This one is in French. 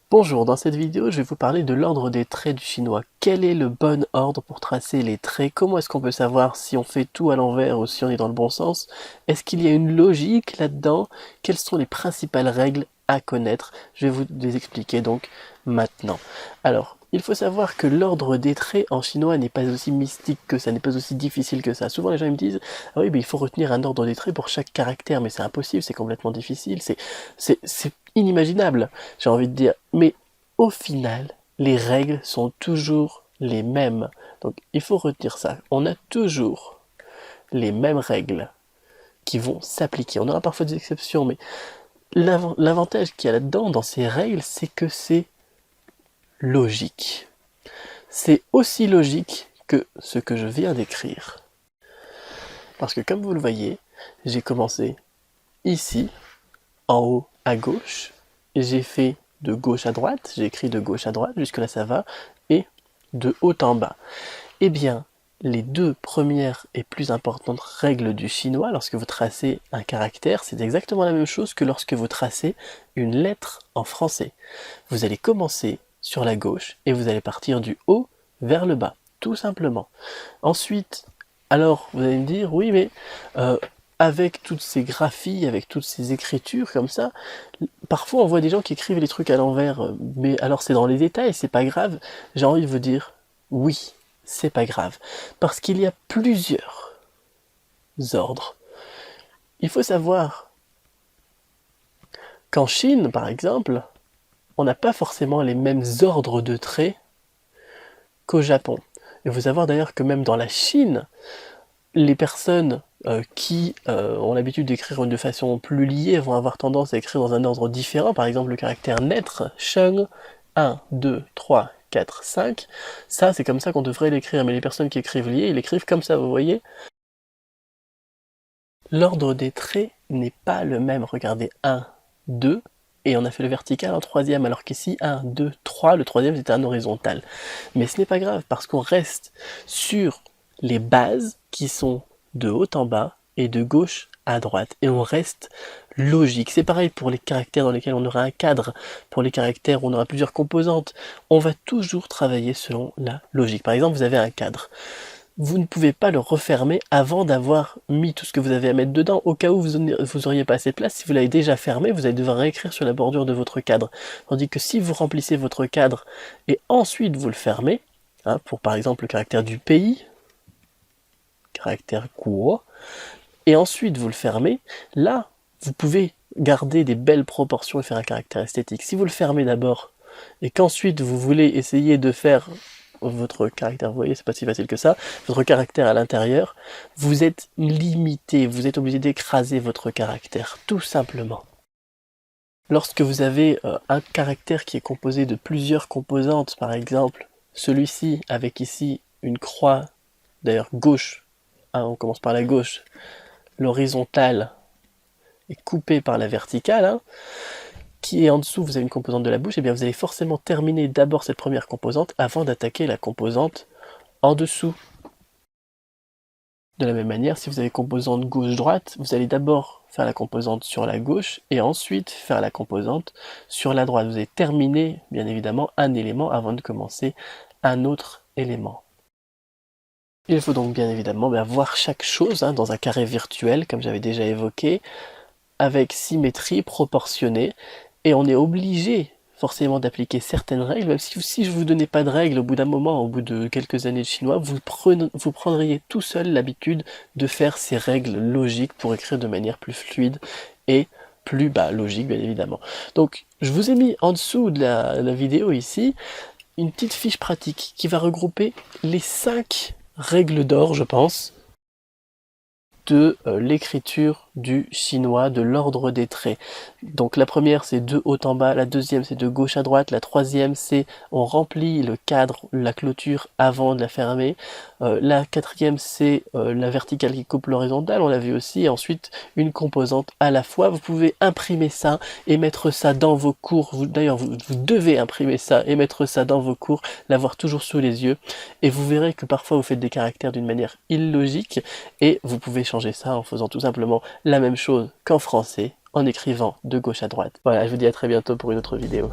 Bonjour, dans cette vidéo, je vais vous parler de l'ordre des traits du chinois. Quel est le bon ordre pour tracer les traits? Comment est-ce qu'on peut savoir si on fait tout à l'envers ou si on est dans le bon sens? Est-ce qu'il y a une logique là-dedans? Quelles sont les principales règles à connaître? Je vais vous les expliquer donc maintenant. Alors, il faut savoir que l'ordre des traits en chinois n'est pas aussi mystique que ça, n'est pas aussi difficile que ça. Souvent les gens ils me disent « Ah oui, mais il faut retenir un ordre des traits pour chaque caractère, mais c'est impossible, c'est complètement difficile, c'est inimaginable. » J'ai envie de dire, mais au final, les règles sont toujours les mêmes. Donc il faut retenir ça. On a toujours les mêmes règles qui vont s'appliquer. On aura parfois des exceptions, mais l'avantage qu'il y a là-dedans, dans ces règles, c'est que c'est logique. C'est aussi logique que ce que je viens d'écrire. Parce que comme vous le voyez, j'ai commencé ici, en haut à gauche, et j'ai fait de gauche à droite, j'ai écrit de gauche à droite, jusque là ça va, et de haut en bas. Eh bien, les deux premières et plus importantes règles du chinois, lorsque vous tracez un caractère, c'est exactement la même chose que lorsque vous tracez une lettre en français. Vous allez commencer sur la gauche et vous allez partir du haut vers le bas, tout simplement. Ensuite, alors vous allez me dire, oui mais avec toutes ces graphies, avec toutes ces écritures comme ça, parfois on voit des gens qui écrivent les trucs à l'envers, mais alors c'est dans les détails, c'est pas grave. J'ai envie de vous dire, oui, c'est pas grave, parce qu'il y a plusieurs ordres. Il faut savoir qu'en Chine, par exemple, on n'a pas forcément les mêmes ordres de traits qu'au Japon. Il faut savoir d'ailleurs que même dans la Chine, les personnes qui ont l'habitude d'écrire de façon plus liée vont avoir tendance à écrire dans un ordre différent. Par exemple, le caractère naître, sheng, 1, 2, 3, 4, 5. Ça, c'est comme ça qu'on devrait l'écrire. Mais les personnes qui écrivent lié, ils l'écrivent comme ça, vous voyez. L'ordre des traits n'est pas le même. Regardez, 1, 2, et on a fait le vertical en troisième, alors qu'ici, 1, 2, 3, le troisième c'était un horizontal. Mais ce n'est pas grave, parce qu'on reste sur les bases qui sont de haut en bas et de gauche à droite. Et on reste logique. C'est pareil pour les caractères dans lesquels on aura un cadre, pour les caractères où on aura plusieurs composantes. On va toujours travailler selon la logique. Par exemple, vous avez un cadre. Vous ne pouvez pas le refermer avant d'avoir mis tout ce que vous avez à mettre dedans. Au cas où vous auriez pas assez de place, si vous l'avez déjà fermé, vous allez devoir réécrire sur la bordure de votre cadre. Tandis que si vous remplissez votre cadre et ensuite vous le fermez, hein, pour par exemple le caractère du pays, caractère Guo, et ensuite vous le fermez, là, vous pouvez garder des belles proportions et faire un caractère esthétique. Si vous le fermez d'abord, et qu'ensuite vous voulez essayer de faire votre caractère, vous voyez, c'est pas si facile que ça, votre caractère à l'intérieur, vous êtes limité, vous êtes obligé d'écraser votre caractère, tout simplement. Lorsque vous avez un caractère qui est composé de plusieurs composantes, par exemple, celui-ci avec ici une croix, d'ailleurs gauche, hein, on commence par la gauche, l'horizontale est coupée par la verticale, hein, qui est en dessous, vous avez une composante de la bouche, et bien vous allez forcément terminer d'abord cette première composante avant d'attaquer la composante en dessous. De la même manière, si vous avez composante gauche-droite, vous allez d'abord faire la composante sur la gauche et ensuite faire la composante sur la droite. Vous allez terminer, bien évidemment, un élément avant de commencer un autre élément. Il faut donc bien évidemment voir chaque chose dans un carré virtuel, comme j'avais déjà évoqué, avec symétrie proportionnée, et on est obligé forcément d'appliquer certaines règles, même si je vous donnais pas de règles, au bout d'un moment, au bout de quelques années de chinois, vous prendriez tout seul l'habitude de faire ces règles logiques pour écrire de manière plus fluide et plus logique, bien évidemment. Donc, je vous ai mis en dessous de la vidéo ici, une petite fiche pratique qui va regrouper les 5 règles d'or, je pense, de l'écriture du chinois, de l'ordre des traits. Donc la première c'est de haut en bas, la deuxième c'est de gauche à droite, la troisième c'est on remplit le cadre, la clôture avant de la fermer, la quatrième c'est la verticale qui coupe l'horizontale, on l'a vu aussi, et ensuite une composante à la fois. Vous pouvez imprimer ça et mettre ça dans vos cours, d'ailleurs vous devez imprimer ça et mettre ça dans vos cours, l'avoir toujours sous les yeux, et vous verrez que parfois vous faites des caractères d'une manière illogique, et vous pouvez changer ça en faisant tout simplement la même chose qu'en français, en écrivant de gauche à droite. Voilà, je vous dis à très bientôt pour une autre vidéo.